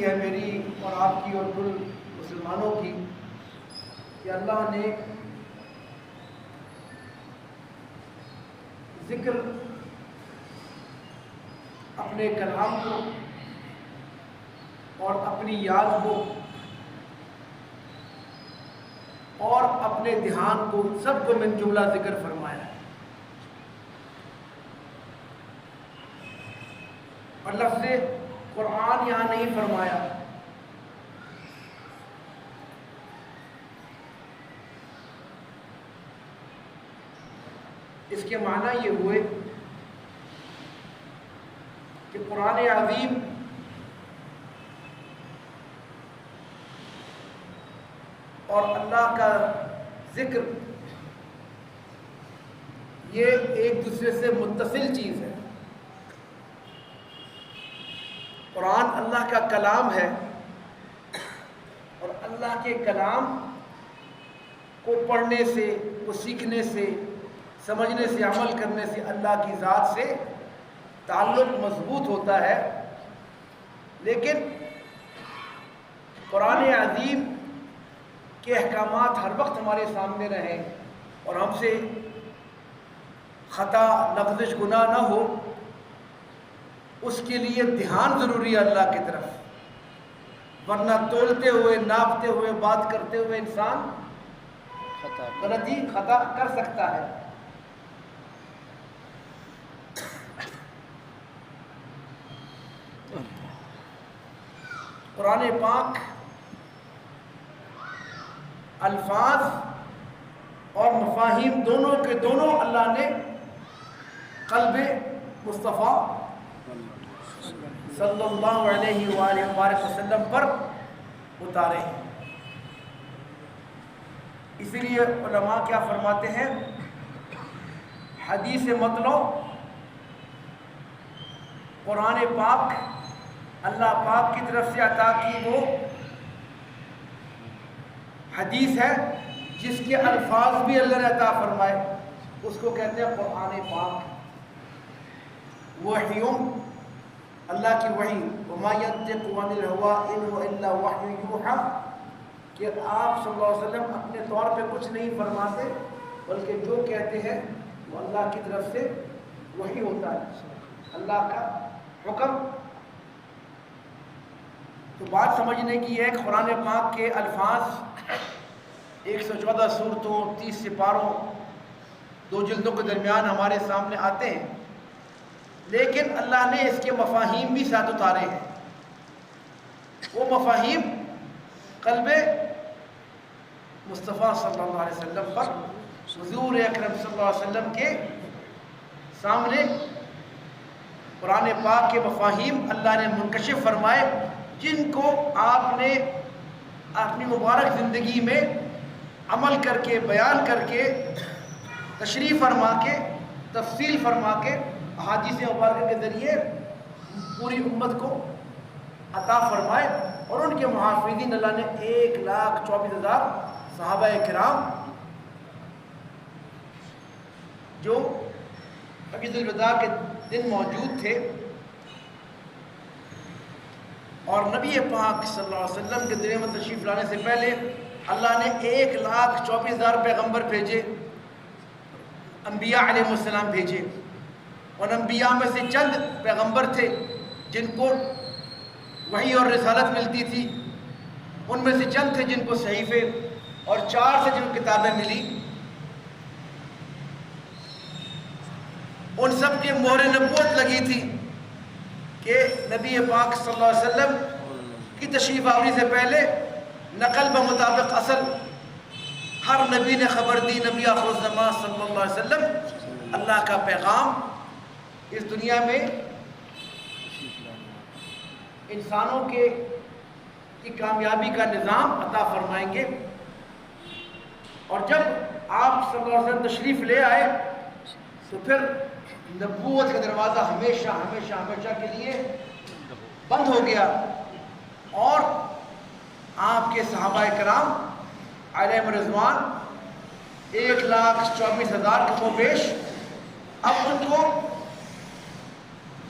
ہے میری اور آپ کی اور کل مسلمانوں کی کہ اللہ نے ذکر اپنے کلام کو اور اپنی یاد کو اور اپنے دھیان کو سب کو من جملہ ذکر فرمایا ہے. اور لفظ قرآن یہاں نہیں فرمایا. اس کے معنی یہ ہوئے کہ قرآن عظیم اور اللہ کا ذکر یہ ایک دوسرے سے متصل چیز ہے. قرآن اللہ کا کلام ہے اور اللہ کے کلام کو پڑھنے سے، کو سیکھنے سے، سمجھنے سے، عمل کرنے سے اللہ کی ذات سے تعلق مضبوط ہوتا ہے. لیکن قرآن عظیم کے احکامات ہر وقت ہمارے سامنے رہیں اور ہم سے خطا، لفظ، گناہ نہ ہو، اس کے لیے دھیان ضروری ہے اللہ کی طرف. ورنہ تولتے ہوئے، ناپتے ہوئے، بات کرتے ہوئے انسان غلطی، خطا کر سکتا ہے. قرآن پاک الفاظ اور مفاہیم دونوں کے دونوں اللہ نے قلب مصطفیٰ صلی اللہ علیہ وآلہ وسلم پر اتارے ہیں. اسی لیے علماء کیا فرماتے ہیں، حدیث مطلب قرآن پاک اللہ پاک کی طرف سے عطا کی وہ حدیث ہے جس کے الفاظ بھی اللہ نے عطا فرمائے، اس کو کہتے ہیں قرآن پاک. وحی، اللہ کی وحی، وما ينطق عن الهوى ان هو الا وحی یوحی، کہ آپ صلی اللہ علیہ وسلم اپنے طور پہ کچھ نہیں فرماتے بلکہ جو کہتے ہیں وہ اللہ کی طرف سے وحی ہوتا ہے، اللہ کا حکم. تو بات سمجھنے کی ہے کہ قرآن پاک کے الفاظ 114 سورتوں، 30 سپاروں، 2 جلدوں کے درمیان ہمارے سامنے آتے ہیں، لیکن اللہ نے اس کے مفاہیم بھی ساتھ اتارے ہیں. وہ مفاہیم قلب مصطفیٰ صلی اللہ علیہ وسلم پر، حضور اکرم صلی اللہ علیہ وسلم کے سامنے قرآن پاک کے مفاہیم اللہ نے منکشف فرمائے، جن کو آپ نے اپنی مبارک زندگی میں عمل کر کے، بیان کر کے، تشریح فرما کے، تفصیل فرما کے، احادیث مبارکہ کے ذریعے پوری امت کو عطا فرمائے. اور ان کے محافظین اللہ نے 1,24,000 صحابہ کرام جو حجۃ الوداع کے دن موجود تھے اور نبی پاک صلی اللہ علیہ وسلم کے دنیا میں تشریف لانے سے پہلے اللہ نے 1,24,000 پیغمبر بھیجے، انبیاء علیہ السلام بھیجے. اور انبیاء میں سے چند پیغمبر تھے جن کو وحی اور رسالت ملتی تھی، ان میں سے چند تھے جن کو صحیفے، اور 4 سے جن کو کتابیں ملی. ان سب کے مہر نبوت لگی تھی کہ نبی پاک صلی اللہ علیہ وسلم کی تشریف آوری سے پہلے نقل بمطابق اصل ہر نبی نے خبر دی. نبی آخر الزمان صلی اللہ علیہ وسلم اللہ کا پیغام اس دنیا میں انسانوں کی کامیابی کا نظام عطا فرمائیں گے. اور جب آپ صلی اللہ علیہ وسلم تشریف لے آئے تو پھر نبوت کا دروازہ ہمیشہ ہمیشہ ہمیشہ کے لیے بند ہو گیا، اور آپ کے صحابہ کرام علیہم رضوان 1,24,000 کم و بیش، اب ان کو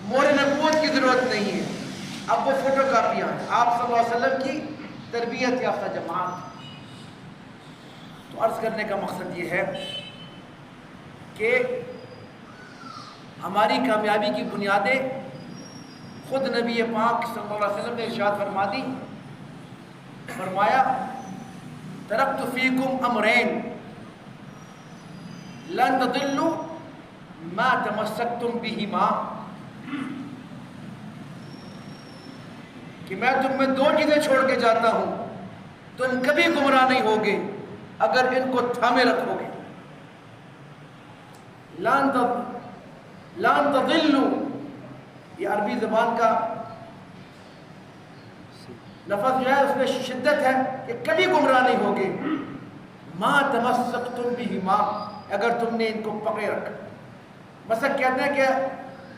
مہر نبوت کی ضرورت نہیں ہے، اب وہ فوٹو کاپیاں ہیں. آپ صلی اللہ علیہ وسلم کی تربیت یافتہ جماعت. تو عرض کرنے کا مقصد یہ ہے کہ ہماری کامیابی کی بنیادیں خود نبی پاک صلی اللہ علیہ وسلم نے ارشاد فرما دی. فرمایا ترکت فیکم امرین لن تضلوا ما تمسکتم بہما، کہ میں تم میں 2 چیزیں چھوڑ کے جاتا ہوں، تم کبھی گمراہ نہیں ہوگے اگر ان کو تھامے رکھو گے. لن تضلوا، یہ عربی زبان کا لفظ جو ہے اس میں شدت ہے کہ کبھی گمراہ نہیں ہوگے. ما تمسکتم بہما، اگر تم نے ان کو پکڑے رکھا. مسک کہتے ہیں کہ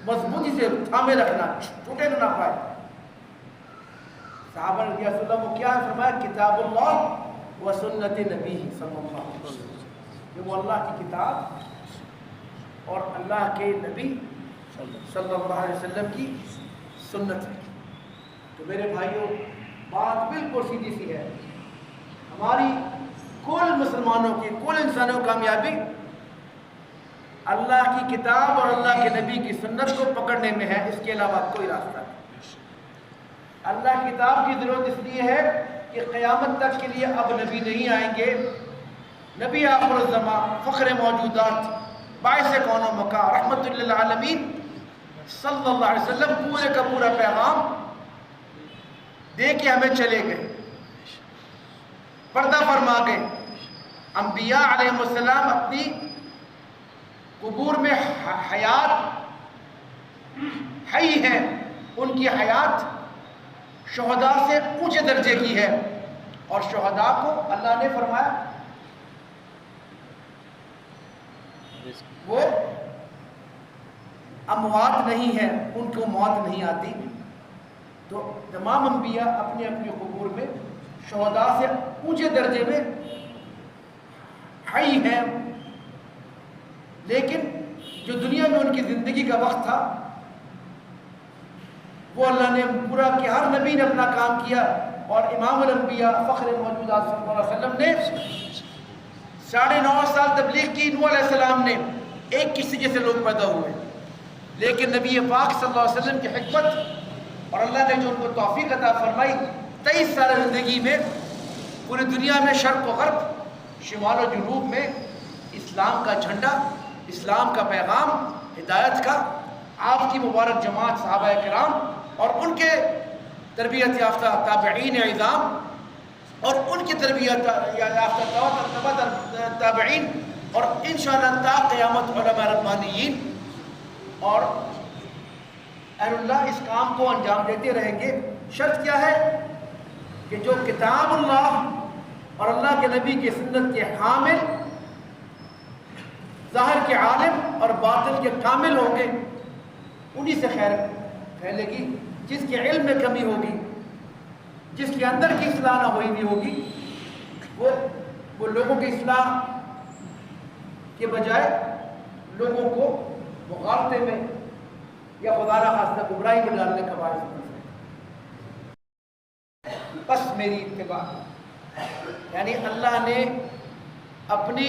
مضبوطی سے تھامے رکھنا، ٹوٹے نہ پائے. صحابہ رضی اللہ عنہ کیا فرمایا؟ کتاب اللہ و سنت نبی صلی اللہ علیہ وسلم، کہ وہ اللہ کی کتاب اور اللہ کے نبی صلی اللہ علیہ وسلم کی سنت ہے. تو میرے بھائیوں، بات بالکل سیدھی سی ہے. ہماری کل مسلمانوں کی، کل انسانوں کی کامیابی اللہ کی کتاب اور اللہ کے نبی کی سنت کو پکڑنے میں ہے، اس کے علاوہ کوئی راستہ نہیں. اللہ کی کتاب کی ضرورت اس لیے ہے کہ قیامت تک کے لیے اب نبی نہیں آئیں گے. نبی آخر الزمان، فخر موجودات، باعث کون و مکان، رحمت للعالمین صلی اللہ علیہ وسلم پورے کا پورا پیغام دے کے ہمیں چلے گئے، پردہ فرما گئے. انبیاء علیہ السلام اپنی قبور میں حیات حی ہیں، ان کی حیات شہداء سے اونچے درجے کی ہے، اور شہداء کو اللہ نے فرمایا وہ اموات نہیں ہے، ان کو موت نہیں آتی. تو تمام انبیاء اپنی اپنی قبور میں شہداء سے اونچے درجے میں حی ہیں. لیکن جو دنیا میں ان کی زندگی کا وقت تھا وہ اللہ نے پورا کیا، ہر نبی نے اپنا کام کیا. اور امام الانبیاء فخر موجودات صلی اللہ علیہ وسلم نے 9.5 سال تبلیغ کی. نوح علیہ السلام نے ایک کسی جیسے لوگ پیدا ہوئے، لیکن نبی پاک صلی اللہ علیہ وسلم کی حکمت اور اللہ نے جو ان کو توفیق عطا فرمائی، 23 سال زندگی میں پوری دنیا میں شرق و غرب، شمال و جنوب میں اسلام کا جھنڈا، اسلام کا پیغام، ہدایت کا، آپ کی مبارک جماعت صحابہ کرام اور ان کے تربیت یافتہ تابعین اعظام اور ان کی تربیت یافتہ تابعین اور انشاءاللہ تا قیامت علماء ربانیین اور اہل اللہ اس کام کو انجام دیتے رہیں گے. شرط کیا ہے؟ کہ جو کتاب اللہ اور اللہ کے نبی کی سنت کے حامل، ظاہر کے عالم اور باطن کے کامل ہوں گے، انہی سے خیر پھیلے گی. جس کے علم میں کمی ہوگی، جس کے اندر کی اصلاح نہ ہوئی بھی ہوگی، وہ لوگوں کی اصلاح کے بجائے لوگوں کو مغالطے میں یا خدا نہ خواستہ گمراہی میں ڈالنے کا باعث بن سکتا. بس میری اتباع، یعنی اللہ نے اپنی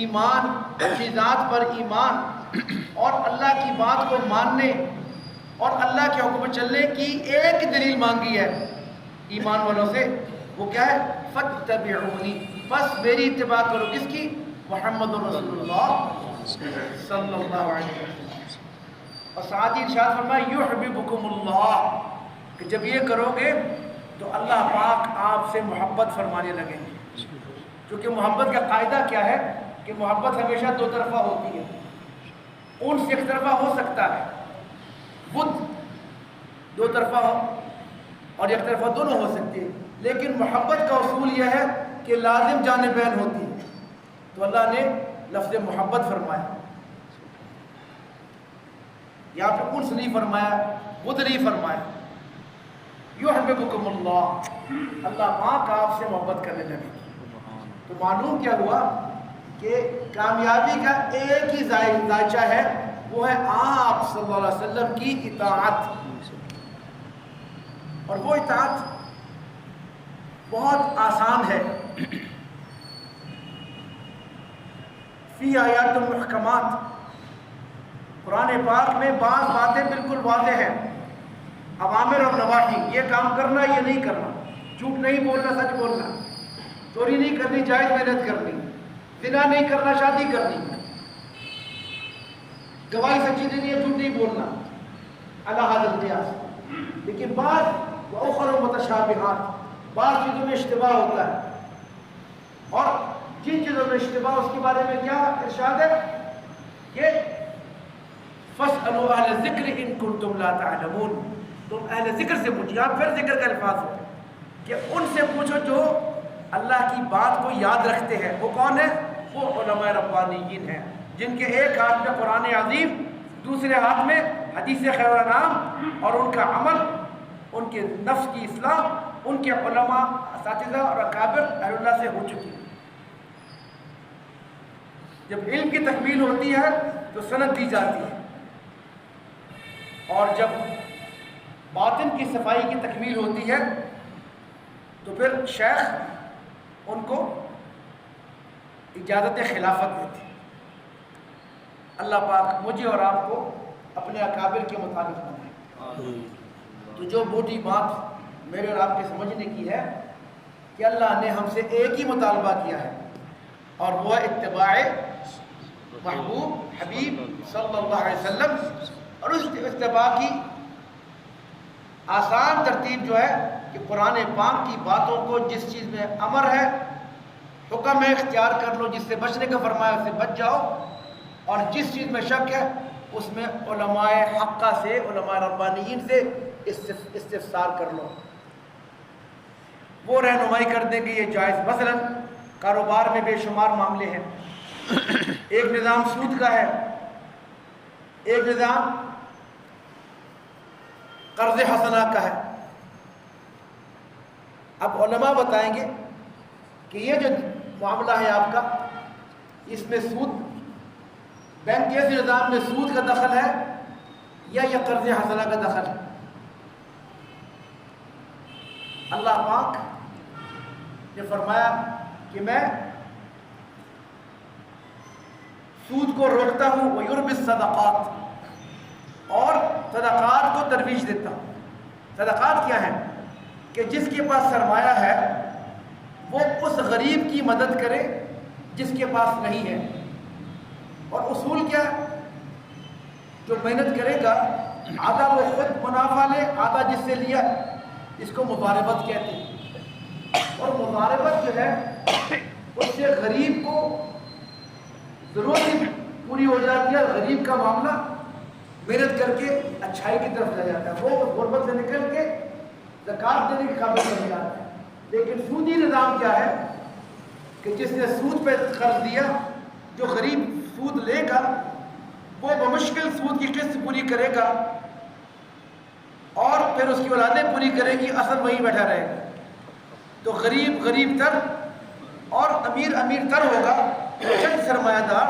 ایمان، اپنی ذات پر ایمان اور اللہ کی بات کو ماننے اور اللہ کے حکم چلنے کی ایک دلیل مانگی ہے ایمان والوں سے. وہ کیا ہے؟ فَاتَّبِعُونِی، بس میری اتباع کرو. کس کی؟ محمد رسول اللہ صلی اللہ علیہ وسلم. اور ساتھ ہی ارشاد فرمایا یحببکم اللہ، کہ جب یہ کرو گے تو اللہ پاک آپ سے محبت فرمانے لگیں گے. کیونکہ محبت کا قاعدہ کیا ہے؟ کہ محبت ہمیشہ 2 طرفہ ہوتی ہے. ان سے ایک طرفہ ہو سکتا ہے، بدھ 2 طرفہ ہو اور ایک طرفہ دونوں ہو سکتے ہیں، لیکن محبت کا اصول یہ ہے کہ لازم جانبین ہوتی ہے. تو اللہ نے لفظ محبت فرمایا. یہاں پہ انس نہیں فرمایا، بدھ نہیں فرمایا. یحببکم اللہ، اللہ پاک آپ سے محبت کرنے لگے. تو معلوم کیا ہوا کہ کامیابی کا ایک ہی ذائچہ ہے، وہ ہے آپ صلی اللہ علیہ وسلم کی اطاعت. اور وہ اطاعت بہت آسان ہے. فی آیات محکمات، قرآن پاک میں بعض باتیں بالکل واضح ہیں، اوامر اور نواہی، یہ کام کرنا یہ نہیں کرنا، جھوٹ نہیں بولنا سچ بولنا، چوری نہیں کرنی جائز محنت کرنی، زنا نہیں کرنا شادی کرنی، گواہی سچی دینی ہے جھوٹ نہیں بولنا، اللہ حاضر قیاس. لیکن بعض وَأُخَرُ مُتَشَابِهَاتٌ، بعض چیزوں میں اشتباہ ہوتا ہے، اور جن چیزوں میں اشتباہ اس کے بارے میں کیا ارشاد ہے کہ فَاسْأَلُوا أَهْلَ الذِّكْرِ إِن كُنتُمْ لَا تَعْلَمُونَ، تم اہل ذکر سے پوچھو. یہاں پھر ذکر کا الفاظ ہے کہ ان سے پوچھو جو اللہ کی بات کو یاد رکھتے ہیں. وہ کون ہے؟ وہ علماء ربانیین ہیں جن کے ایک ہاتھ میں قرآن عظیم، دوسرے ہاتھ میں حدیث خیر الانام، اور ان کا عمل، ان کے نفس کی اصلاح ان کے علماء، اساتذہ اور اکابر اہل اللہ سے ہو چکی ہے. جب علم کی تکمیل ہوتی ہے تو سند دی جاتی ہے، اور جب باطن کی صفائی کی تکمیل ہوتی ہے تو پھر شیخ ان کو اجازت خلافت دیتی. اللہ پاک مجھے اور آپ کو اپنے اکابر کے مطابق بنائے. تو جو موٹی بات میرے اور آپ کے سمجھنے کی ہے کہ اللہ نے ہم سے ایک ہی مطالبہ کیا ہے، اور وہ اتباع محبوب حبیب صلی اللہ علیہ وسلم. اور اس اتباع کی آسان ترتیب جو ہے کہ قرآن پاک کی باتوں کو جس چیز میں امر ہے، حکم ہے، اختیار کر لو، جس سے بچنے کا فرمایا اس سے بچ جاؤ، اور جس چیز میں شک ہے اس میں علماء حقہ سے، علماء ربانیین سے استفسار کر لو، وہ رہنمائی کر دیں گے یہ جائز. مثلا کاروبار میں بے شمار معاملے ہیں، ایک نظام سود کا ہے، ایک نظام قرض حسنہ کا ہے. اب علماء بتائیں گے کہ یہ جو معاملہ ہے آپ کا، اس میں سود، بینک کے نظام میں سود کا دخل ہے یا یہ قرض حسنہ کا دخل ہے. اللہ پاک نے فرمایا کہ میں سود کو روکتا ہوں، وَيُرْبِي الصَّدَقَاتِ، اور صدقات کو ترویج دیتا ہوں. صدقات کیا ہیں؟ کہ جس کے پاس سرمایہ ہے وہ اس غریب کی مدد کرے جس کے پاس نہیں ہے. اور اصول کیا ہے؟ جو محنت کرے گا آدھا وہ خود منافع لے، آدھا جس سے لیا. اس کو مضاربت کہتے ہیں. اور مضاربت جو ہے اس سے غریب کو ضرورت پوری ہو جاتی ہے، غریب کا معاملہ محنت کر کے اچھائی کی طرف لے جاتا ہے، وہ غربت سے نکل کے زکات دینے کے قابل بن جاتا ہے. لیکن سودی نظام کیا ہے کہ جس نے سود پہ قرض دیا، جو غریب سود لے گا وہ بمشکل سود کی قسط پوری کرے گا، اور پھر اس کی اولادیں پوری کرے گی، اصل وہیں بیٹھا رہے گا. تو غریب غریب تر اور امیر امیر تر ہوگا. چند سرمایہ دار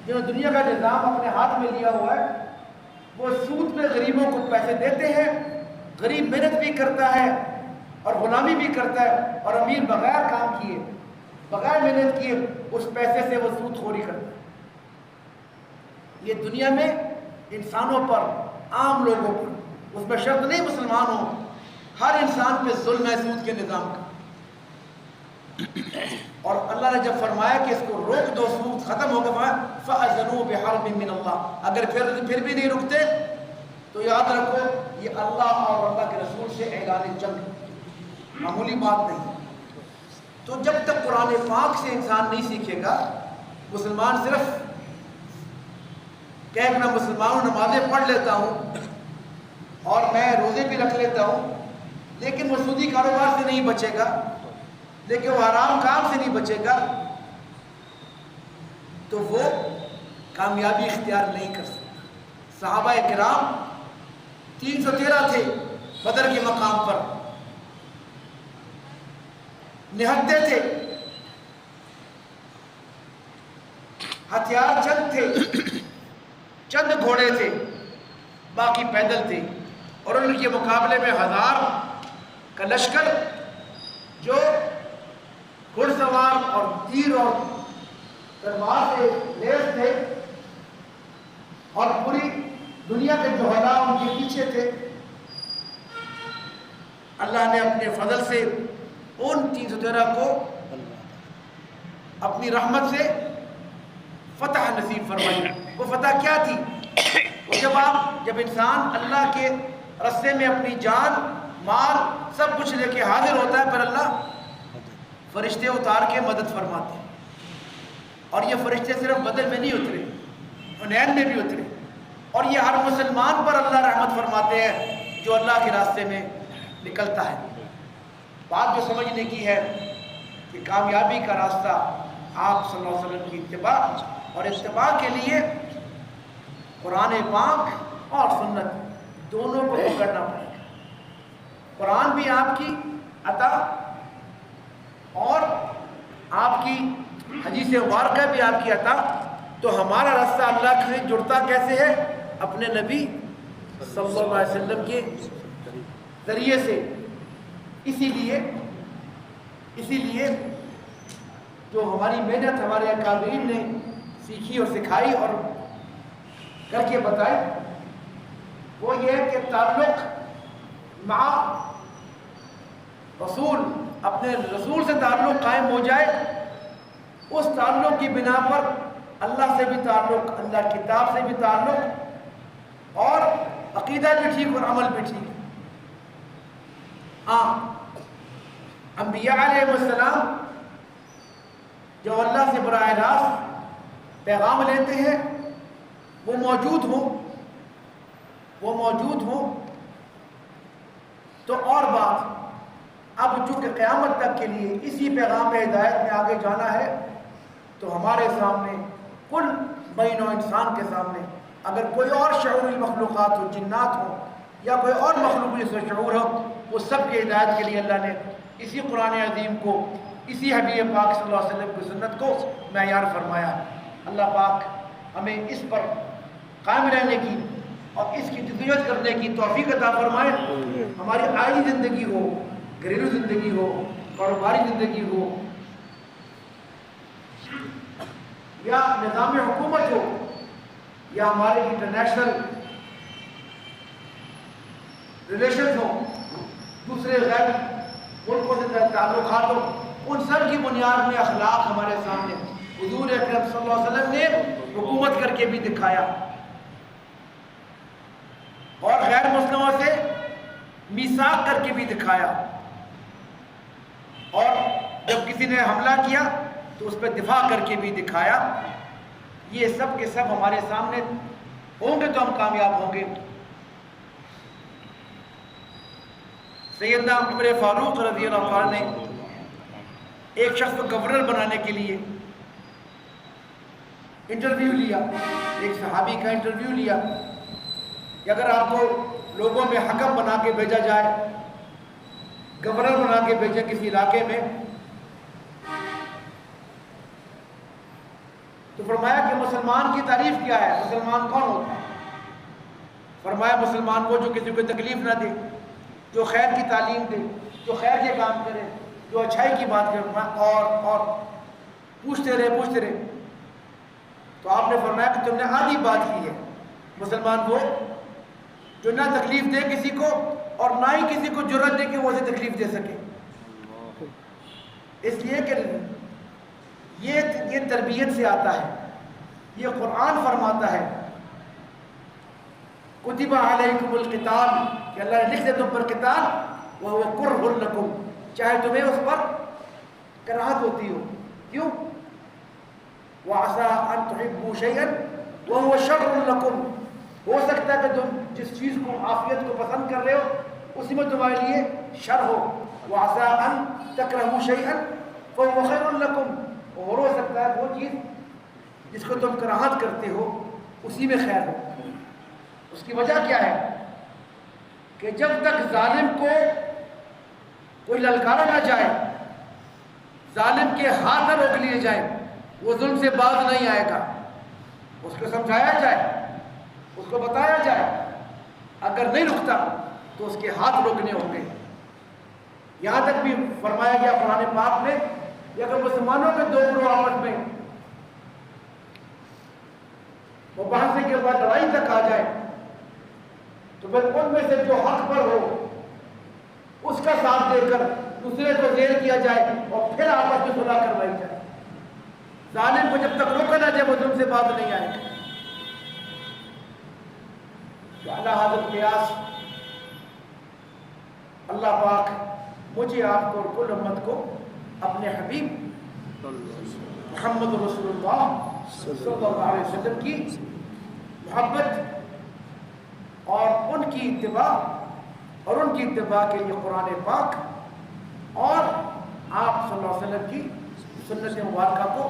جو دنیا کا نظام اپنے ہاتھ میں لیا ہوا ہے، وہ سود پہ غریبوں کو پیسے دیتے ہیں. غریب محنت بھی کرتا ہے اور غلامی بھی کرتا ہے، اور امیر بغیر کام کیے، بغیر محنت کیے اس پیسے سے وہ سود خوری کرتا ہے. یہ دنیا میں انسانوں پر، عام لوگوں پر، اس میں شرط نہیں مسلمان ہو، ہر انسان پہ ظلم ہے سود کے نظام کا. اور اللہ نے جب فرمایا کہ اس کو روک دو، سود ختم ہو گیا، فَأَذَنُوا بِحَرْبٍ مِّنَ اللَّهِ، اگر پھر بھی نہیں رکتے تو یاد رکھو یہ اللہ اور اللہ کے رسول سے اعلان جنگ، معمولی بات نہیں. تو جب تک قرآن پاک سے انسان نہیں سیکھے گا، مسلمان صرف کہ میں مسلمان ہوں، نمازیں پڑھ لیتا ہوں اور میں روزے بھی رکھ لیتا ہوں، لیکن وہ سودی کاروبار سے نہیں بچے گا، لیکن وہ حرام کام سے نہیں بچے گا، تو وہ کامیابی اختیار نہیں کر سکتا. صحابہ کرام 313 تھے بدر کے مقام پر، نہتے تھے، ہتھیار چند تھے، چند گھوڑے تھے، باقی پیدل تھے، اور ان کے مقابلے میں 1000 کا لشکر جو گھڑ سوار اور تیر اور تلوار سے لیس تھے اور پوری دنیا کے جوہلا ان کے پیچھے تھے، اللہ نے اپنے فضل سے ان 313 کو اپنی رحمت سے فتح نصیب فرمائی۔ وہ فتح کیا تھی؟ جب انسان اللہ کے رستے میں اپنی جان مال سب کچھ لے کے حاضر ہوتا ہے، پھر اللہ فرشتے اتار کے مدد فرماتے ہیں، اور یہ فرشتے صرف بدر میں نہیں اترے، حنین میں بھی اترے، اور یہ ہر مسلمان پر اللہ رحمت فرماتے ہیں جو اللہ کے راستے میں نکلتا ہے۔ بات جو سمجھنے کی ہے کہ کامیابی کا راستہ آپ صلی اللہ علیہ وسلم کی اتباع، اور اتباع کے لیے قرآن پاک اور سنت دونوں کو پکڑنا پڑے گا۔ قرآن بھی آپ کی عطا اور آپ کی حدیث مبارکہ بھی آپ کی عطا، تو ہمارا راستہ اللہ سے جڑتا کیسے ہے؟ اپنے نبی صلی اللہ علیہ وسلم کے ذریعے سے۔ اسی لیے جو ہماری محنت ہمارے اکابرین نے سیکھی اور سکھائی اور کر کے بتائی، وہ یہ ہے کہ تعلق مع رسول، اپنے رسول سے تعلق قائم ہو جائے، اس تعلق کی بنا پر اللہ سے بھی تعلق، اللہ کتاب سے بھی تعلق، اور عقیدہ بھی ٹھیک اور عمل بھی ٹھیک۔ انبیاء علیہ السلام جو اللہ سے براہ راست پیغام لیتے ہیں وہ موجود ہوں تو اور بات، اب چونکہ قیامت تک کے لیے اسی پیغام ہدایت میں آگے جانا ہے، تو ہمارے سامنے کل بین و انسان کے سامنے اگر کوئی اور شعوری مخلوقات ہو، جنات ہو یا کوئی اور مخلوق جس میں شعور ہو، وہ سب کی ہدایت کے لیے اللہ نے اسی قرآن عظیم کو، اسی حبیب پاک صلی اللہ علیہ وسلم کی سنت کو معیار فرمایا۔ اللہ پاک ہمیں اس پر قائم رہنے کی اور اس کی جدوجہد کرنے کی توفیق عطا فرمائے۔ ہماری آئلی زندگی ہو، گھریلو زندگی ہو، کاروباری زندگی ہو، یا نظام حکومت ہو، یا ہمارے انٹرنیشنل ریلیشنز ہوں، دوسرے غیر ملکوں سے تعلقات ہوں، ان سب کی بنیاد میں اخلاق ہمارے سامنے حضور اکرم صلی اللہ علیہ وسلم نے حکومت کر کے بھی دکھایا، اور غیر مسلموں سے میثاق کر کے بھی دکھایا، اور جب کسی نے حملہ کیا تو اس پہ دفاع کر کے بھی دکھایا۔ یہ سب کے سب ہمارے سامنے ہوں گے تو ہم کامیاب ہوں گے۔ سیدنا عمر فاروق رضی اللہ عنہ نے ایک شخص کو گورنر بنانے کے لیے انٹرویو لیا، ایک صحابی کا انٹرویو لیا کہ اگر آپ کو لوگوں میں حکم بنا کے بھیجا جائے، گورنر بنا کے بھیجے کسی علاقے میں، تو فرمایا کہ مسلمان کی تعریف کیا ہے، مسلمان کون ہوتا ہے؟ فرمایا مسلمان وہ جو کسی کو تکلیف نہ دے، جو خیر کی تعلیم دے، جو خیر کے کام کرے، جو اچھائی کی بات کرے، اور پوچھتے رہے۔ تو آپ نے فرمایا کہ تم نے آدھی بات کی ہے، مسلمان وہ جو نہ تکلیف دے کسی کو اور نہ ہی کسی کو جرأت دے کہ وہ اسے تکلیف دے سکے۔ اس لیے کہ یہ تربیت سے آتا ہے، یہ قرآن فرماتا ہے کتب علیکم القتال، کہ اللہ نے لکھ دے تم پر قتال، وَهُوَ كُرْهٌ لَكُمْ، چاہے تمہیں اس پر کراہت ہوتی ہو۔ کیوں؟ وَعَسَىٰ أَن تُحِبُّوا شَيْئًا وَهُوَ شَرٌّ لَكُمْ، ہو سکتا ہے کہ تم جس چیز کو، عافیت کو پسند کر رہے ہو اسی میں تمہارے لیے شر ہو۔ وَعَسَىٰ أَن تَكْرَهُوا شَيْئًا فَهُوَ خَيْرٌ لَكُمْ، اور ہو سکتا ہے وہ چیز جس کو تم کراہت کرتے ہو اسی میں خیر ہو۔ اس کی وجہ کیا ہے کہ جب تک ظالم کو کوئی للکارا نہ جائے، ظالم کے ہاتھ نہ روک لیے جائیں، وہ ظلم سے باز نہیں آئے گا۔ اس کو سمجھایا جائے، اس کو بتایا جائے، اگر نہیں رکتا تو اس کے ہاتھ روکنے ہوں گے۔ یہاں تک بھی فرمایا گیا قرآن پاک میں کہ اگر مسلمانوں کے دو گروہ آپس میں مباحثے کے بعد لڑائی تک آ جائے تو پھر ان میں سے جو حق پر ہو اس کا ساتھ دے کر دوسرے کو زیر کیا جائے اور پھر آپس میں صلح کروائی جائے. ظالم کو جب تک روکا نہ جائے وہ ظلم سے باز نہیں آئے گا. اللہ حضرت قیاس اللہ پاک مجھے آپ کو اور کل امت کو اپنے حبیب محمد رسول اللہ صلی اللہ علیہ وسلم کی محبت اور ان کی اتباع اور ان کی اتباع کے لیے قرآن پاک اور آپ صلی اللہ علیہ وسلم کی سنت مبارکہ کو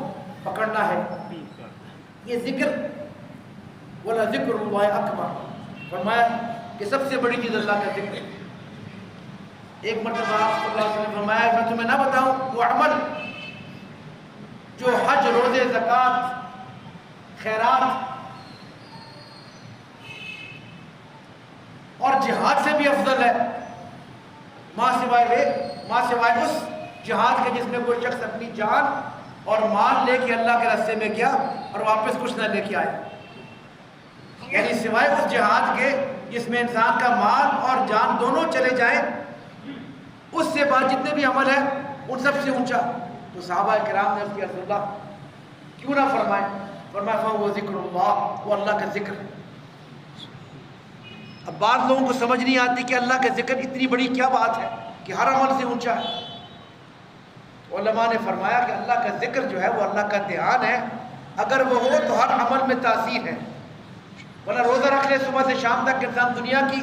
پکڑنا ہے. یہ ذکر ولا ذکر اللہ اکبر فرمایا کہ سب سے بڑی چیز اللہ کا ذکر ہے. ایک مرتبہ آپ صلی اللہ علیہ وسلم فرمایا میں تمہیں نہ بتاؤں وہ عمل جو حج روزے زکوٰۃ خیرات اور جہاد سے بھی افضل ہے ماں سوائے اس جہاد کے جس میں کوئی شخص اپنی جان اور مال لے کے اللہ کے راستے میں گیا اور واپس کچھ نہ لے کے آیا. یعنی سوائے اس جہاد کے جس میں انسان کا مال اور جان دونوں چلے جائیں اس سے بعد جتنے بھی عمل ہیں ان سب سے اونچا. تو صحابہ کرام نے اس کی رسول اللہ کیوں نہ فرمایا وہ ذکر اللہ وہ اللہ کا ذکر. اب بعض لوگوں کو سمجھ نہیں آتی کہ اللہ کا ذکر اتنی بڑی کیا بات ہے کہ ہر عمل سے اونچا ہے. علماء نے فرمایا کہ اللہ کا ذکر جو ہے وہ اللہ کا دھیان ہے. اگر وہ ہو تو ہر عمل میں تاثیر ہے. ورنہ روزہ رکھ لے صبح سے شام تک انسان دنیا کی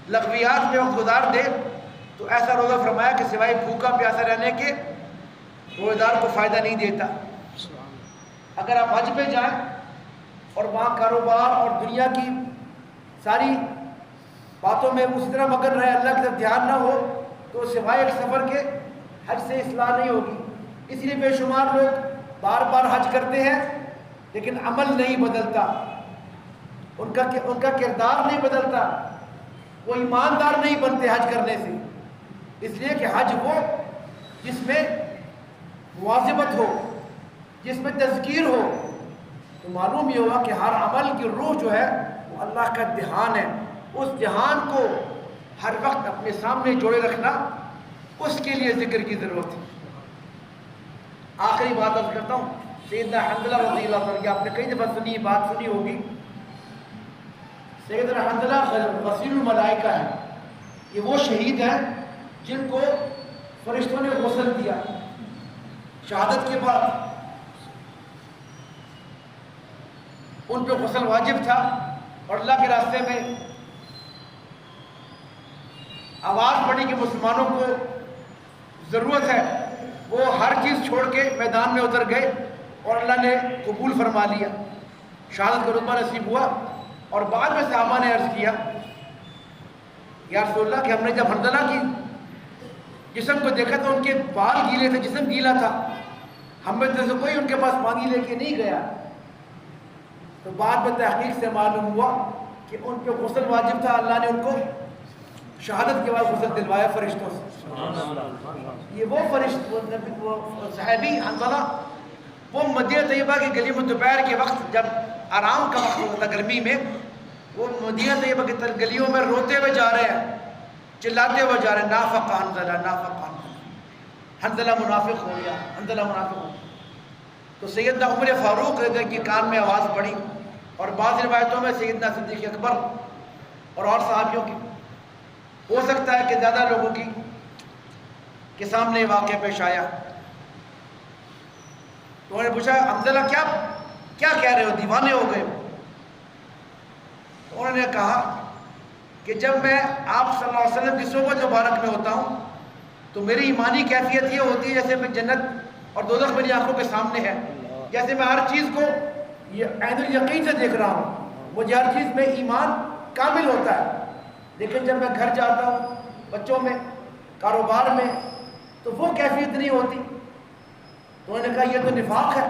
لغویات میں وقت گزار دے تو ایسا روزہ فرمایا کہ سوائے بھوکا پیاسا رہنے کے روزہ دار کو فائدہ نہیں دیتا. اگر آپ حج پہ جائیں اور وہاں کاروبار اور دنیا کی ساری باتوں میں اسی طرح مگن رہے اللہ کی طرف دھیان نہ ہو تو سوائے ایک سفر کے حج سے اصلاح نہیں ہوگی. اس لیے بے شمار لوگ بار بار حج کرتے ہیں لیکن عمل نہیں بدلتا, ان کا کردار نہیں بدلتا, وہ ایماندار نہیں بنتے حج کرنے سے. اس لیے کہ حج وہ جس میں مواظبت ہو, جس میں تذکیر ہو, تو معلوم یہ ہوا کہ ہر عمل کی روح جو ہے وہ اللہ کا دھیان ہے. اس دھیان کو ہر وقت اپنے سامنے جوڑے رکھنا, اس کے لیے ذکر کی ضرورت ہے. آخری بات عرض کرتا ہوں, سیدنا حنظلہ رضی اللہ عنہ کی آپ نے کئی دفعہ سنی بات سنی ہوگی. سیدنا حنظلہ غسیل الملائکہ ہے. یہ وہ شہید ہیں جن کو فرشتوں نے غسل دیا شہادت کے بعد. ان پہ غسل واجب تھا اور اللہ کے راستے میں آواز پڑی کہ مسلمانوں کو ضرورت ہے, وہ ہر چیز چھوڑ کے میدان میں اتر گئے اور اللہ نے قبول فرما لیا, شہادت کا رتبہ نصیب ہوا. اور بعد میں صحابہ نے عرض کیا یا رسول اللہ کہ ہم نے جب حنظلہ کی جسم کو دیکھا تو ان کے بال گیلے تھے, جسم گیلا تھا, ہم میں سے کوئی ان کے پاس پانی لے کے نہیں گیا. تو بعد میں تحقیق سے معلوم ہوا کہ ان پہ غسل واجب تھا, اللہ نے ان کو شہادت کے بعد غسل دلوایا فرشتوں سے. یہ وہ صحابی حنظلہ وہ مدینہ طیبہ کی گلی میں دوپہر کے وقت جب آرام کا وقت ہوتا گرمی میں, وہ مدینہ طیبہ کی گلیوں میں روتے ہوئے جا رہے ہیں, چلاتے ہوئے جا رہے ہیں, نافق حنظلہ نافق حنظلہ, حنظلہ منافق ہو گیا, حنظلہ منافق ہو گیا. تو سیدنا عمر فاروق رضی اللہ کے کان میں آواز پڑی اور بعض روایتوں میں سیدنا صدیق اکبر اور صحابیوں کی, ہو سکتا ہے کہ زیادہ لوگوں کی کے سامنے واقعہ پیش آیا. تو انہوں نے پوچھا حنظلہ کیا کہہ رہے ہو, دیوانے ہو گئے؟ تو انہوں نے کہا کہ جب میں آپ صلی اللہ علیہ وسلم کی صحبت مبارک میں ہوتا ہوں تو میری ایمانی کیفیت یہ ہوتی ہے جیسے میں جنت اور دوزخ میری آنکھوں کے سامنے ہے, جیسے میں ہر چیز کو عین الیقین سے دیکھ رہا ہوں, مجھے ہر چیز میں ایمان کامل ہوتا ہے. لیکن جب میں گھر جاتا ہوں, بچوں میں, کاروبار میں, تو وہ کیفیت نہیں ہوتی. تو انہوں نے کہا یہ تو نفاق ہے.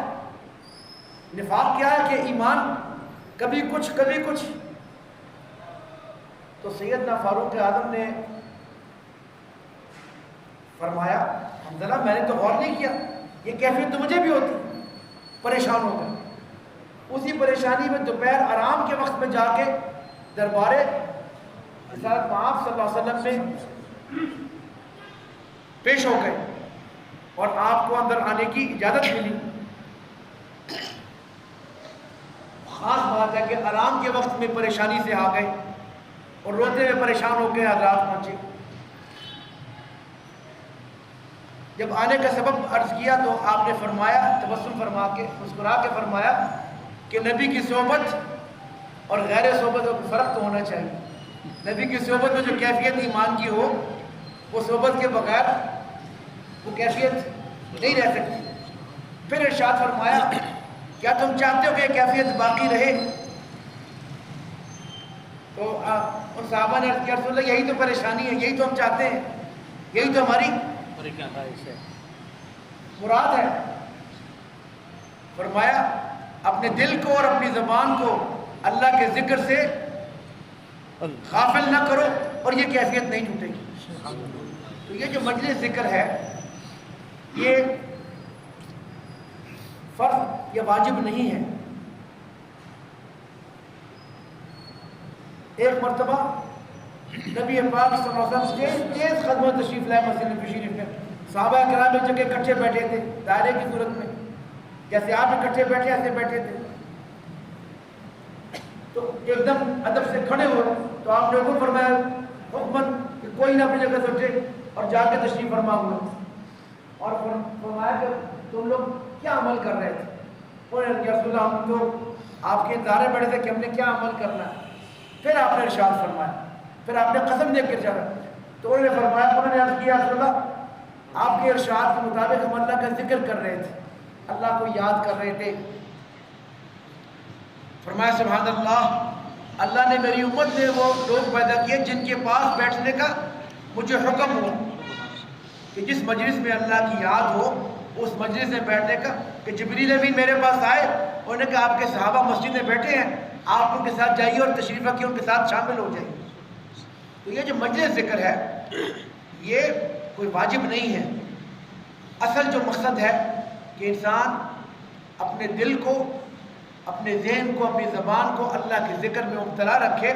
نفاق کیا ہے کہ ایمان کبھی کچھ کبھی کچھ. تو سیدنا فاروق اعظم نے فرمایا حنظلہ میں نے تو غور نہیں کیا، یہ کیفیت تو مجھے بھی ہوتی. پریشان ہو گئے. اسی پریشانی میں دوپہر آرام کے وقت میں جا کے دربار رسالت پاک صلی اللہ علیہ وسلم میں پیش ہو گئے اور آپ کو اندر آنے کی اجازت ملی. خاص بات ہے کہ آرام کے وقت میں پریشانی سے آ گئے اور روتے ہوئے پریشان ہو کے حضرات پہنچے. جب آنے کا سبب عرض کیا تو آپ نے فرمایا، تبسم فرما کے مسکرا کے فرمایا کہ نبی کی صحبت اور غیر صحبت کا فرق تو ہونا چاہیے. نبی کی صحبت میں جو کیفیت ایمان کی ہو وہ صحبت کے بغیر وہ کیفیت نہیں رہ سکتی. پھر ارشاد فرمایا کیا تم چاہتے ہو کہ یہ کیفیت باقی رہے؟ تو ان صحابہ نے عرض کیا رسول اللہ یہی تو پریشانی ہے، یہی تو ہم چاہتے ہیں، یہی تو ہماری مراد ہے. فرمایا اپنے دل کو اور اپنی زبان کو اللہ کے ذکر سے غافل نہ کرو اور یہ کیفیت نہیں ٹوٹے گی. تو یہ جو مجلس ذکر ہے یہ فرض یا واجب نہیں ہے. ایک مرتبہ نبی پاک صلی اللہ علیہ وسلم تیز قدم تشریف لائے مسجد نبوی شریف میں. صحابہ کرام ایک جگہ اکٹھے بیٹھے تھے دائرے کی صورت میں، جیسے آپ اکٹھے بیٹھے ایسے بیٹھے تھے. تو ایک دم ادب سے کھڑے ہوئے تو آپ نے حکم فرمایا حکمن کہ کوئی نہ اپنی جگہ سے اٹھے اور جا کے تشریف فرما ہوئے. اور فرمایا کہ تم لوگ کیا عمل کر رہے تھے؟ انہوں نے کہا رسول اللہ ہم تو آپ کے انتظار بیٹھے تھے کہ ہم نے کیا عمل کرنا ہے. پھر آپ نے ارشاد فرمایا، پھر آپ نے قسم دے کر چلا. تو انہوں نے فرمایا، انہوں نے عرض کیا رسول اللہ آپ کے ارشاد کے مطابق ہم اللہ کا ذکر کر رہے تھے، اللہ کو یاد کر رہے تھے. فرمایا سبحان اللہ، اللہ نے میری امت میں وہ لوگ پیدا کیے جن کے پاس بیٹھنے کا مجھے حکم ہو کہ جس مجلس میں اللہ کی یاد ہو اس مجلس میں بیٹھنے کا. کہ جبریل امین میرے پاس آئے، انہوں نے کہا آپ کے صحابہ مسجد میں بیٹھے ہیں، آپ ان کے ساتھ جائیے اور تشریف رکھیے، ان کے ساتھ شامل ہو جائیے. تو یہ جو مجلس ذکر ہے یہ کوئی واجب نہیں ہے. اصل جو مقصد ہے کہ انسان اپنے دل کو، اپنے ذہن کو، اپنی زبان کو اللہ کے ذکر میں مبتلا رکھے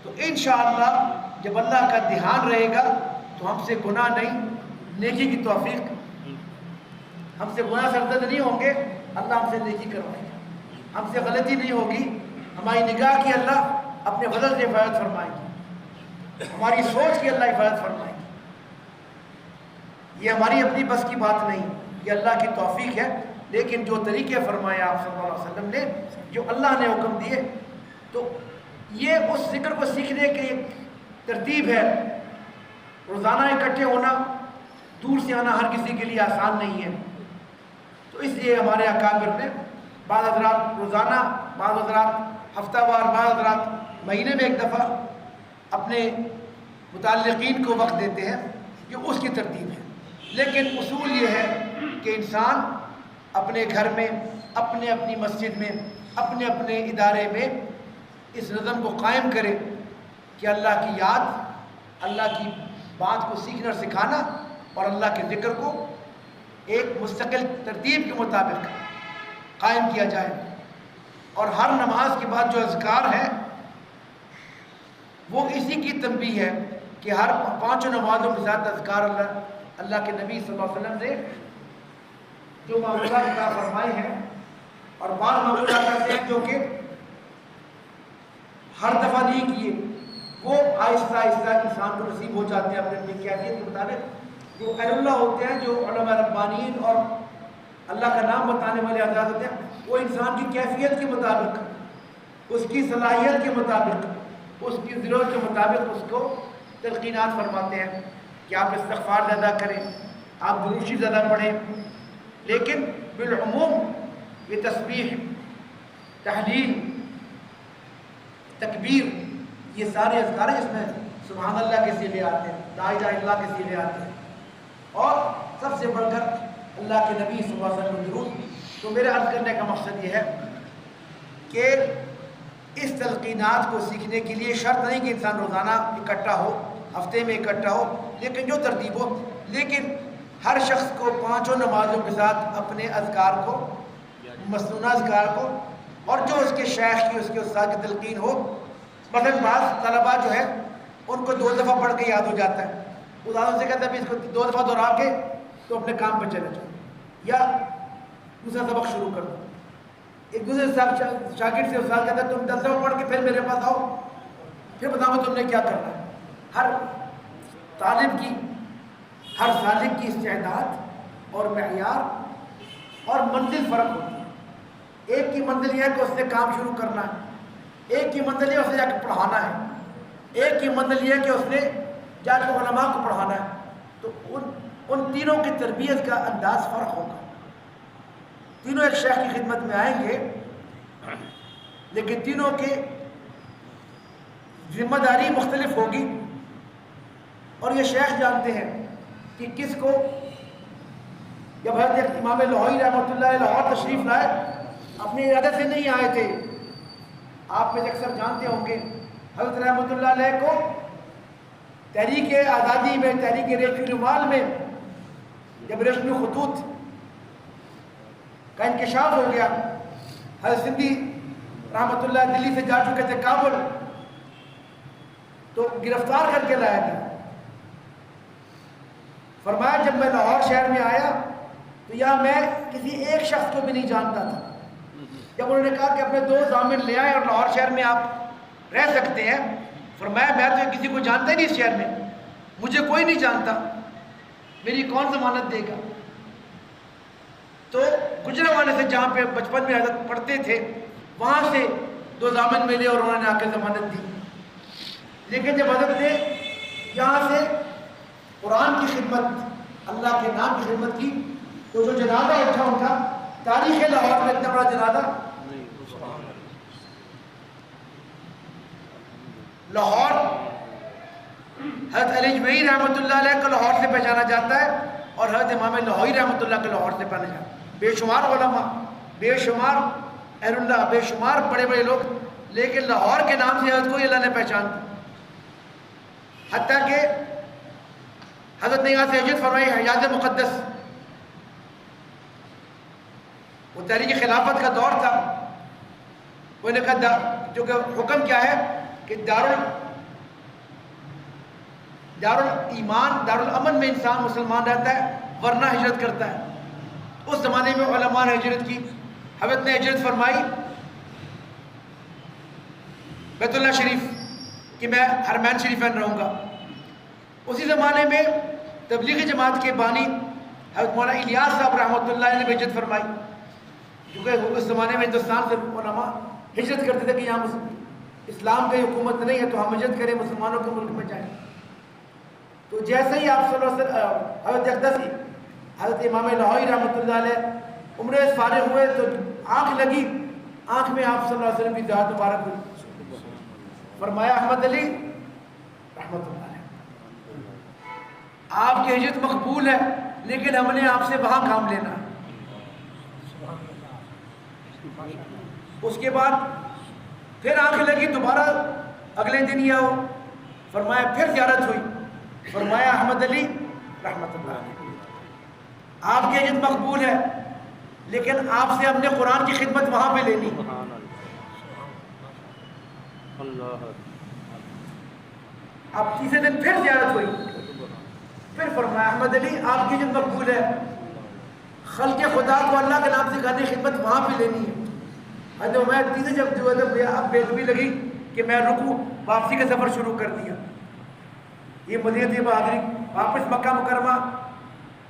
تو انشاءاللہ جب اللہ کا دھیان رہے گا تو ہم سے گناہ نہیں، نیکی کی توفیق، ہم سے گناہ سرزد نہیں ہوں گے، اللہ ہم سے نیکی کروائے گا. ہم سے غلطی نہیں ہوگی، ہماری نگاہ کی اللہ اپنے فضل سے حفاظت فرمائے گی، ہماری سوچ کی اللہ حفاظت فرمائے گی. یہ ہماری اپنی بس کی بات نہیں، یہ اللہ کی توفیق ہے. لیکن جو طریقے فرمائے آپ صلی اللہ علیہ وسلم نے، جو اللہ نے حکم دیے، تو یہ اس ذکر کو سیکھنے کی ایک ترتیب ہے. روزانہ اکٹھے ہونا، دور سے آنا ہر کسی کے لیے آسان نہیں ہے. تو اس لیے ہمارے اکابر نے بعض حضرات روزانہ، بعض حضرات ہفتہ وار، بعض حضرات مہینے میں ایک دفعہ اپنے متعلقین کو وقت دیتے ہیں. یہ اس کی ترتیب ہے. لیکن اصول یہ ہے کہ انسان اپنے گھر میں، اپنی مسجد میں، اپنے ادارے میں اس نظم کو قائم کرے کہ اللہ کی یاد، اللہ کی بات کو سیکھنا اور سکھانا اور اللہ کے ذکر کو ایک مستقل ترتیب کے مطابق قائم کیا جائے. اور ہر نماز کے بعد جو اذکار ہیں وہ اسی کی تنبیہ ہے کہ ہر 5 نمازوں کے ساتھ اذکار اللہ کے نبی صلی اللہ علیہ وسلم نے جو معمولات عطا فرمائے ہیں، اور بعض معمولات ایسے ہیں جو کہ ہر دفعہ نہیں کیے، وہ آہستہ آہستہ انسان کو نصیب ہو جاتے ہیں اپنے کیفیت کے مطابق. جو اہل اللہ ہوتے ہیں، جو علماء ربانیین اور اللہ کا نام بتانے والے حضرات ہوتے ہیں، وہ انسان کی کیفیت کے مطابق، اس کی صلاحیت کے مطابق، اس کی ضرورت کے مطابق اس کو تلقینات فرماتے ہیں کہ آپ استغفار زیادہ کریں، آپ دروشی زیادہ پڑھیں. لیکن بالعموم یہ تسبیح، تحلیل، تکبیر، یہ سارے اذکار ہیں جس میں سبحان اللہ کے صیغے آتے ہیں، لا الہ الا اللہ کے صیغے آتے ہیں، اور سب سے بڑھ کر اللہ کے نبی صلی اللہ علیہ وسلم درود. تو میرے عرض کرنے کا مقصد یہ ہے کہ اس تلقینات کو سیکھنے کے لیے شرط نہیں کہ انسان روزانہ اکٹھا ہو، ہفتے میں اکٹھا ہو، لیکن جو ترتیب ہو. لیکن ہر شخص کو 5 نمازوں کے ساتھ اپنے اذکار کو، مسنونہ اذکار کو، اور جو اس کے شیخ کی، اس کے استاد کی تلقین ہو، مثلا بعض طلباء جو ہے ان کو 2 دفعہ پڑھ کے یاد ہو جاتا ہے، استاد سے کہتا ہے اس کو 2 دفعہ دہرا کے تو اپنے کام پہ چلے جاؤ، یا دوسرا سبق شروع کر دو۔ ایک دوسرے شاگرد سے استاد کہتا ہے تم 10 دفعہ پڑھ کے پھر میرے پاس آؤ، پھر بتاؤ تم نے کیا کرنا ہے۔ ہر طالب کی، ہر سالک کی استعداد اور معیار اور منزل فرق ہوتی ہے۔ ایک کی منزل یہ ہے کہ اس نے کام شروع کرنا ہے، ایک کی منزل یہ ہے اس نے جا کے پڑھانا ہے، ایک کی منزل یہ ہے کہ اس نے جا کے علماء کو پڑھانا ہے۔ تو ان تینوں کی تربیت کا انداز فرق ہوگا۔ تینوں ایک شیخ کی خدمت میں آئیں گے، لیکن تینوں کے ذمہ داری مختلف ہوگی، اور یہ شیخ جانتے ہیں کہ کس کو۔ جب حضرت امام لاہوری رحمۃ اللہ علیہ لاہور تشریف لائے، اپنے ارادے سے نہیں آئے تھے، آپ میں اکثر جانتے ہوں گے حضرت رحمۃ اللہ علیہ کو تحریک آزادی میں، تحریک ریشمی رومال میں جب ریشمی خطوط کا انکشاف ہو گیا، حضرت سندھی رحمۃ اللہ دلی سے جا چکے تھے کابل، تو گرفتار کر کے لایا گیا۔ فرمایا جب میں لاہور شہر میں آیا تو یہاں میں کسی ایک شخص کو بھی نہیں جانتا تھا۔ جب انہوں نے کہا کہ اپنے 2 ضامن لے آئے اور لاہور شہر میں آپ رہ سکتے ہیں، فرمایا میں تو کسی کو جانتا ہی نہیں اس شہر میں، مجھے کوئی نہیں جانتا، میری کون ضمانت دے گا؟ تو گجرانوالے سے جہاں پہ بچپن میں حضرت پڑھتے تھے وہاں سے 2 ضامن ملے اور انہوں نے آ کے ضمانت دی۔ لیکن جب حضرت نے یہاں سے قرآن کی خدمت، اللہ کے نام کی خدمت کی، تو جو جنازہ اٹھا ان کا، تاریخ لاہور میں اتنا بڑا جنازہ لاہور، حضرت علی اجمیری رحمۃ اللہ علیہ کو لاہور سے پہچانا جاتا ہے، اور حضرت امام لاہوری رحمۃ اللہ کو لاہور سے پہچانا جاتا ہے۔ بے شمار علماء، بے شمار اہل اللہ، بے شمار بڑے بڑے لوگ، لیکن لاہور کے نام سے حضرت کو اللہ نے پہچان دی۔ حتیٰ کہ حضرت نے یہاں سے ہجرت فرمائی، حجاز مقدس، وہ تحریک خلافت کا دور تھا، وہ نے کہا جو کہ حکم کیا ہے کہ دار الایمان، دار الامن میں انسان مسلمان رہتا ہے، ورنہ ہجرت کرتا ہے۔ اس زمانے میں علماء نے ہجرت کی، حضرت نے ہجرت فرمائی بیت اللہ شریف کہ میں حرمین شریفین رہوں گا۔ اسی زمانے میں تبلیغی جماعت کے بانی حضرت مولانا الیاس صاحب رحمۃ اللہ علیہ نے ہجرت فرمائی، کیونکہ اس زمانے میں ہندوستان سے علماء ہجرت کرتے تھے کہ یہاں اسلام کی حکومت نہیں ہے تو ہم ہجرت کریں، مسلمانوں کے ملک میں جائیں۔ تو جیسے ہی آپ صلی اللہ علیہ وسلم حضرت اقدسی حضرت امام لاہوری رحمۃ اللہ علیہ عمرے سے فارغ ہوئے تو آنکھ لگی، آنکھ میں آپ صلی اللہ علیہ وسلم کی ذات مبارک ہوئی، فرمایا احمد علی رحمۃ اللہ علیہ، آپ کی ہجرت مقبول ہے، لیکن ہم نے آپ سے وہاں کام لینا۔ اس کے بعد پھر آنکھ لگی، دوبارہ اگلے دن ہی آؤ، فرمایا پھر زیارت ہوئی، فرمایا احمد علی رحمۃ اللہ علیہ، آپ کی ہجرت مقبول ہے، لیکن آپ سے ہم نے قرآن کی خدمت وہاں پہ لینی۔ اب تیسرے دن پھر زیارت ہوئی، پھر فرمایا احمد علی آپ کی ہجرت مقبول ہے، خلق خدا کو اللہ کے نام سے کرنے خدمت وہاں پہ لینی ہے۔ حضرت میں تیسرے جب جو ہے اب بےدبی لگی کہ میں رکوں، واپسی کا سفر شروع کر دیا۔ یہ مدینہ بہادری واپس مکہ مکرمہ،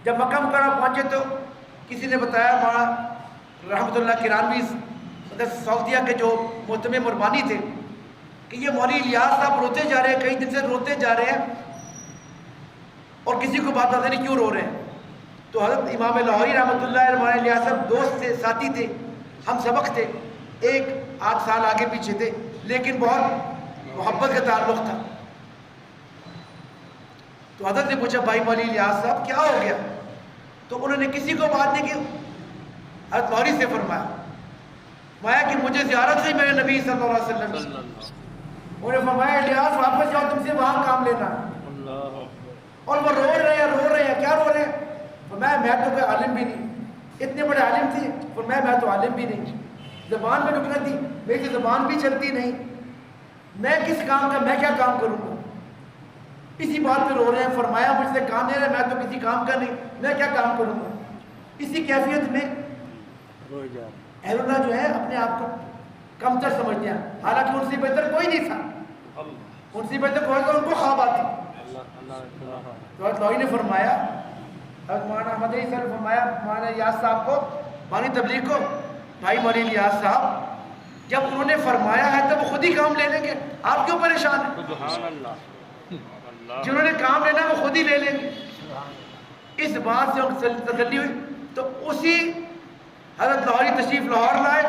جب مکہ مکرمہ پہنچے تو کسی نے بتایا، مولانا رحمۃ اللہ کرانوی سعودیہ کے جو محتمم مربانی تھے، کہ یہ مولوی الیاس صاحب روتے جا رہے ہیں، کئی دن سے روتے جا رہے ہیں اور کسی کو بات پتہ نہیں کیوں رو رہے ہیں۔ تو حضرت امام لاہوری رحمۃ اللہ علیہ مولانا الیاس صاحب دوست تھے، ساتھی تھے، ہم سبق تھے، 1-8 سال آگے پیچھے تھے، لیکن بہت محبت کا تعلق تھا۔ تو حضرت نے پوچھا بھائی مولوی الیاس صاحب کیا ہو گیا؟ تو انہوں نے کسی کو بات نہیں کی، حضرت لاہوری سے فرمایا کہ مجھے زیارت ہوئی میرے نبی صلی اللہ علیہ وسلم، انہوں نے فرمایا الیاس واپس جاؤ، تم سے وہاں کام لینا۔ اور وہ رو رہے ہیں کیا رو رہے ہیں؟ فرمایا میں تو کوئی عالم بھی نہیں، اتنے بڑے عالم تھے، فرمایا میں تو عالم بھی نہیں، زبان میں رکنا تھی، میری زبان بھی چلتی نہیں، میں کس کام کا، میں کیا کام کروں گا؟ اسی بات پہ رو رہے ہیں۔ فرمایا مجھ سے کام نہیں رہا، میں تو کسی کام کا نہیں، میں کیا کام کروں گا؟ اسی کیفیت میں اہل اللہ جو ہے اپنے آپ کو کمتر سمجھتے ہیں، حالانکہ ان سے بہتر کوئی نہیں تھا، ان سے بہتر کوئی ان کو خواب آتی۔ تو حضرت لوہی نے فرمایا، حضرت مولانا احمد علی صاحب نے فرمایا مولانا الیاس صاحب کو، بانی تبلیغ کو، بھائی مولانا الیاس صاحب جب انہوں نے فرمایا ہے تو وہ خود ہی کام لے لیں گے، آپ کیوں پریشان ہیں؟ سبحان اللہ، جنہوں نے کام لینا ہے وہ خود ہی لے لیں گے۔ اس بات سے ان کو تسلی ہوئی، تو اسی حضرت لاہوری تشریف لاہور لائے،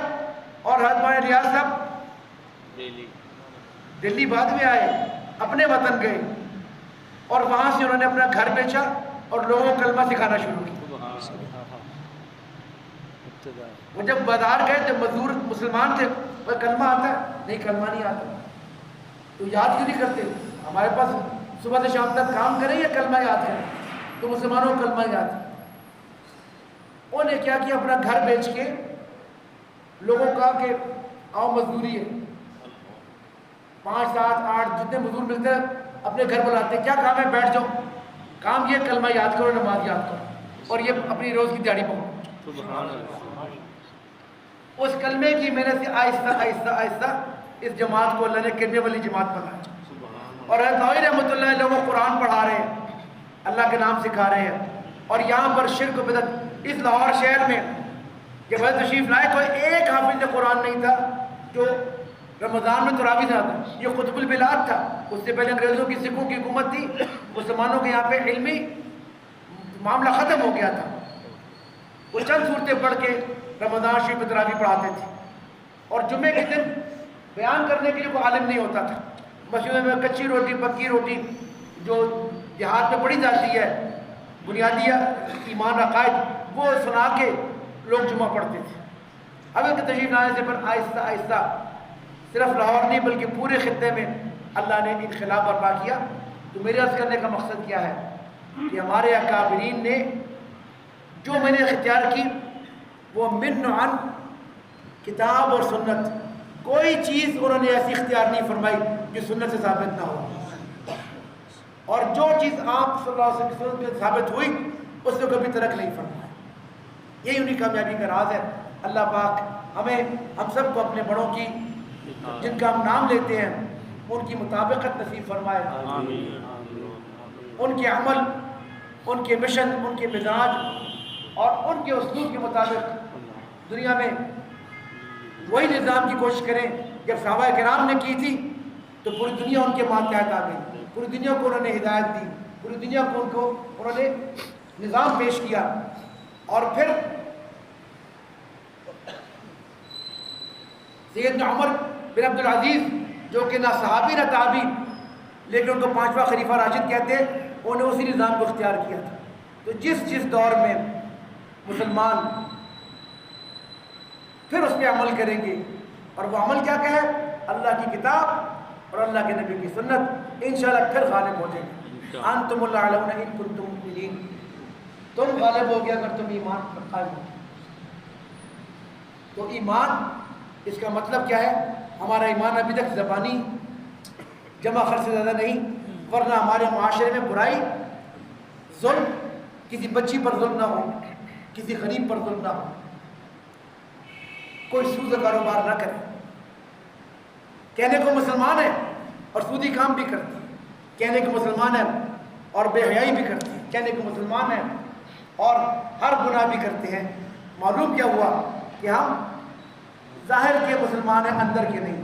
اور حضرت مولانا الیاس صاحب دلی بعد میں آئے، اپنے وطن گئے، اور وہاں سے انہوں نے اپنا گھر بیچا اور لوگوں کو کلمہ سکھانا شروع کیا۔ وہ جب بازار گئے تو مزدور مسلمان تھے، وہ کلمہ آتا ہے؟ نہیں کلمہ نہیں آتا۔ تو یاد کیوں نہیں کرتے؟ ہمارے پاس صبح سے شام تک کام کریں یا کلمہ یاد کریں؟ تو مسلمانوں کو کلمہ یاد ہے۔ انہوں نے کیا کیا، اپنا گھر بیچ کے لوگوں کا کہ آؤ مزدوری ہے، 5 7 8 جتنے مزدور ملتے ہیں اپنے گھر بلاتے ہیں، کیا کام ہے؟ بیٹھ جاؤ، کام یہ کلمہ یاد کرو، نماز یاد کرو، اور یہ اپنی روز کی دیہڑی پکڑو۔ اس کلمے کی محنت سے آہستہ آہستہ آہستہ اس جماعت کو اللہ نے کلمے والی جماعت بنایا، اور حضرت لاہوری رحمۃ اللہ علیہ لوگوں کو قرآن پڑھا رہے ہیں، اللہ کے نام سکھا رہے ہیں۔ اور یہاں پر شرک و بدعت، اس لاہور شہر میں جب حضرت تشریف لائے کوئی ایک حافظ قرآن نہیں تھا جو رمضان میں تراویح سے آتا، یہ قطب البلاد تھا، اس سے پہلے انگریزوں کی سکھوں کی حکومت تھی، مسلمانوں کے یہاں پہ علمی معاملہ ختم ہو گیا تھا، وہ چند صورتیں پڑھ کے رمضان شریف میں تراویح پڑھاتے تھے، اور جمعے کے دن بیان کرنے کے لیے کوئی عالم نہیں ہوتا تھا، مسجدوں میں کچی روٹی پکی روٹی جو دیہات میں پڑھی جاتی ہے، بنیادی ایمان عقائد، وہ سنا کے لوگ جمعہ پڑھتے تھے۔ اب ان کے تشریف لانے سے پر آہستہ آہستہ صرف لاہور نہیں بلکہ پورے خطے میں اللہ نے انقلاب برپا کیا۔ تو میرے عرض کرنے کا مقصد کیا ہے کہ ہمارے اکابرین نے جو میں نے اختیار کی وہ من عن کتاب اور سنت، کوئی چیز انہوں نے ایسی اختیار نہیں فرمائی جو سنت سے ثابت نہ ہو، اور جو چیز آپ صلی اللہ علیہ وسلم سے ثابت ہوئی اس سے کبھی ترک نہیں فرمایا۔ یہی انہی کامیابی کا راز ہے۔ اللہ پاک ہمیں ہم سب کو اپنے بڑوں کی جن کا ہم نام لیتے ہیں ان کی مطابقت نصیب فرمائے، ان کے عمل، ان کے مشن، ان کے مزاج اور ان کے اسلوب کے مطابق دنیا میں وہی نظام کی کوشش کریں جب صحابہ کرام نے کی تھی تو پوری دنیا ان کے ماتحت آ گئی، پوری دنیا کو انہوں نے ہدایت دی، پوری دنیا کو انہوں نے نظام پیش کیا۔ اور پھر سیدنا عمر بن عبدالعزیز جو کہ نہ صحابی نہ تابعی لیکن ان کو 5واں خلیفہ راشد کہتے ہیں، انہوں نے اسی نظام کو اختیار کیا تھا۔ تو جس دور میں مسلمان پھر اس پہ عمل کریں گے، اور وہ عمل کیا ہے؟ اللہ کی کتاب اور اللہ کے نبی کی سنت، انشاءاللہ پھر غالب ہو جائیں گے۔ انتم الاعلون ان کنتم مؤمنین، تم غالب ہو گیا اگر تم ایمان پر قائم ہو۔ تو ایمان اس کا مطلب کیا ہے؟ ہمارا ایمان ابھی تک زبانی جمع خرچ سے زیادہ نہیں، ورنہ ہمارے معاشرے میں برائی، ظلم، کسی بچی پر ظلم نہ ہو، کسی غریب پر ظلم نہ ہو، کوئی سود کا کاروبار نہ کرے، کہنے کو مسلمان ہے اور سودی کام بھی کرتی ہے، کہنے کو مسلمان ہے اور بے حیائی بھی کرتی ہے، کہنے کو مسلمان ہے اور ہر گناہ بھی کرتے ہیں۔ معلوم کیا ہوا کہ ہم ظاہر کے مسلمان ہیں، اندر کے نہیں،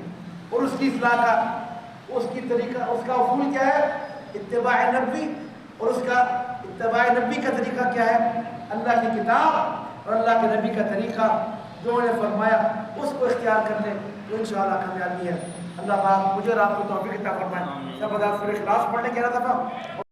اور اس کی اصلاح کا اس کی طریقہ، اس کا اصول کیا ہے؟ اتباع نبی، اور اس کا اتباع نبی کا طریقہ کیا ہے؟ اللہ کی کتاب اور اللہ کے نبی کا طریقہ جو انہوں نے فرمایا اس کو اختیار کر لیں تو انشاءاللہ کامیابی ہے۔ اللہ پاک مجھے اور آپ کو توفیق عطا فرمائے۔ سب سورہ اخلاص پڑھنے کہہ رہا تھا۔